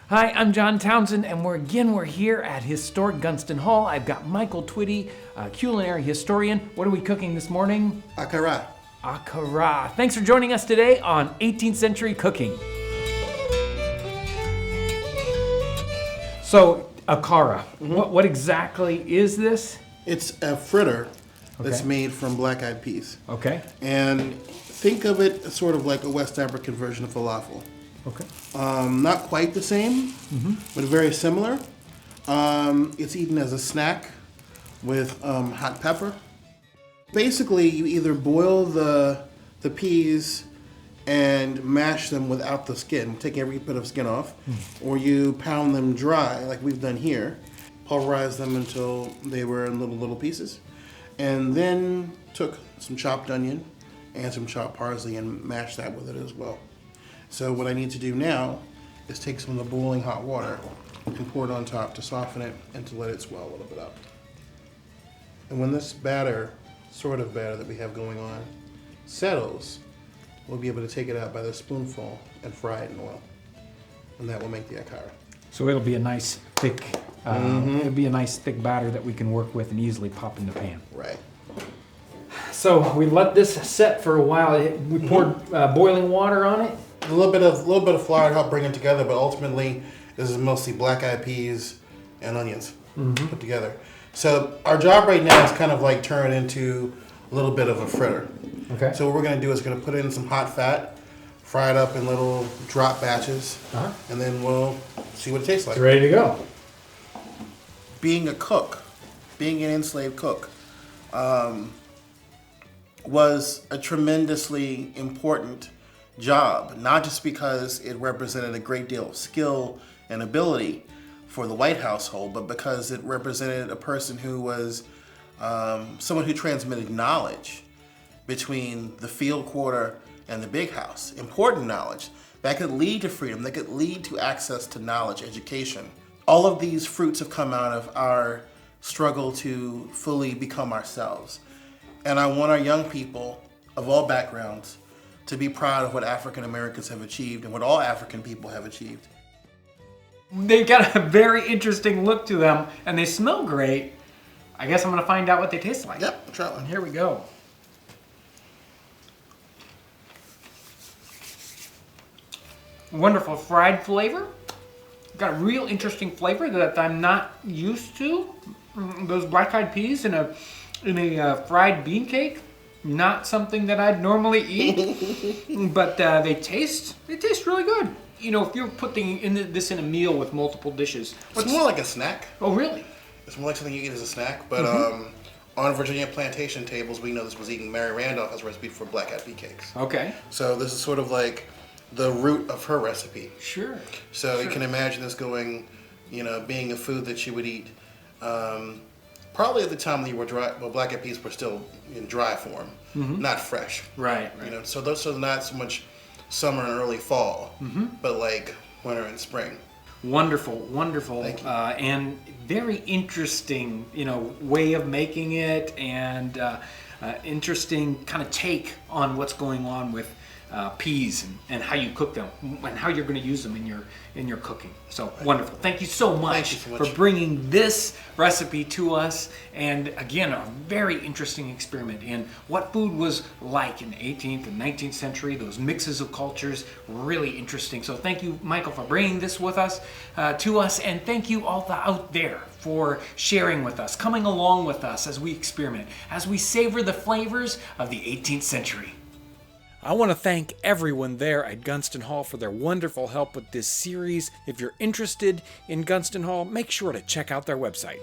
Hi, I'm John Townsend, and we're here at historic Gunston Hall. I've got Michael Twitty, a culinary historian. What are we cooking this morning? Akara. Akara. Thanks for joining us today on 18th Century Cooking. So, Akara, what exactly is this? It's a fritter that's made from black-eyed peas. Okay. And think of it as sort of like a West African version of falafel. Okay. Not quite the same, but very similar. It's eaten as a snack with hot pepper. Basically, you either boil the peas and mash them without the skin, take every bit of skin off, or you pound them dry, like we've done here, pulverize them until they were in little pieces, and then took some chopped onion and some chopped parsley and mashed that with it as well. So what I need to do now is take some of the boiling hot water and pour it on top to soften it and to let it swell a little bit up. And when this batter, sort of batter that we have going on, settles, we'll be able to take it out by the spoonful and fry it in oil. And that will make the akara. So it'll be a nice thick, it'll be a nice thick batter that we can work with and easily pop in the pan. Right. So we let this set for a while. We poured boiling water on it. A little bit of flour to help bring it together, but ultimately this is mostly black-eyed peas and onions put together. So our job right now is kind of like turn it into a little bit of a fritter. Okay. So what we're going to do is going to put it in some hot fat, fry it up in little drop batches, and then we'll see what it tastes like. It's ready to go. Being a cook, being an enslaved cook, was a tremendously important job, not just because it represented a great deal of skill and ability for the white household, but because it represented a person who was someone who transmitted knowledge between the field quarter and the big house. Important knowledge that could lead to freedom, that could lead to access to knowledge, education. All of these fruits have come out of our struggle to fully become ourselves. And I want our young people of all backgrounds to be proud of what African Americans have achieved and what all African people have achieved. They've got a very interesting look to them, and they smell great. I guess I'm going to find out what they taste like. Yep, try one. Here we go. Wonderful fried flavor. Got a real interesting flavor that I'm not used to. Those black-eyed peas in a fried bean cake. Not something that I'd normally eat, but they taste really good. You know, if you're putting this in a meal with multiple dishes. It's more like a snack. Oh, really? It's more like something you eat as a snack, but on Virginia plantation tables, we know this was eaten. Mary Randolph has a recipe for black-eyed pea cakes. Okay. So this is sort of like the root of her recipe. Sure. So you can imagine this going, being a food that she would eat. Probably at the time when you were dry, black-eyed peas were still in dry form, not fresh. Right. So those are not so much summer and early fall, but like winter and spring. Wonderful. Thank you. And very interesting, way of making it, and interesting kind of take on what's going on with peas and how you cook them and how you're going to use them in your cooking. So wonderful. Thank you so much for bringing this recipe to us, and again, a very interesting experiment in what food was like in the 18th and 19th century, those mixes of cultures. Really interesting. So thank you, Michael, for bringing this with us to us, and thank you all out there for sharing with us, coming along with us as we experiment, as we savor the flavors of the 18th century. I want to thank everyone there at Gunston Hall for their wonderful help with this series. If you're interested in Gunston Hall, make sure to check out their website.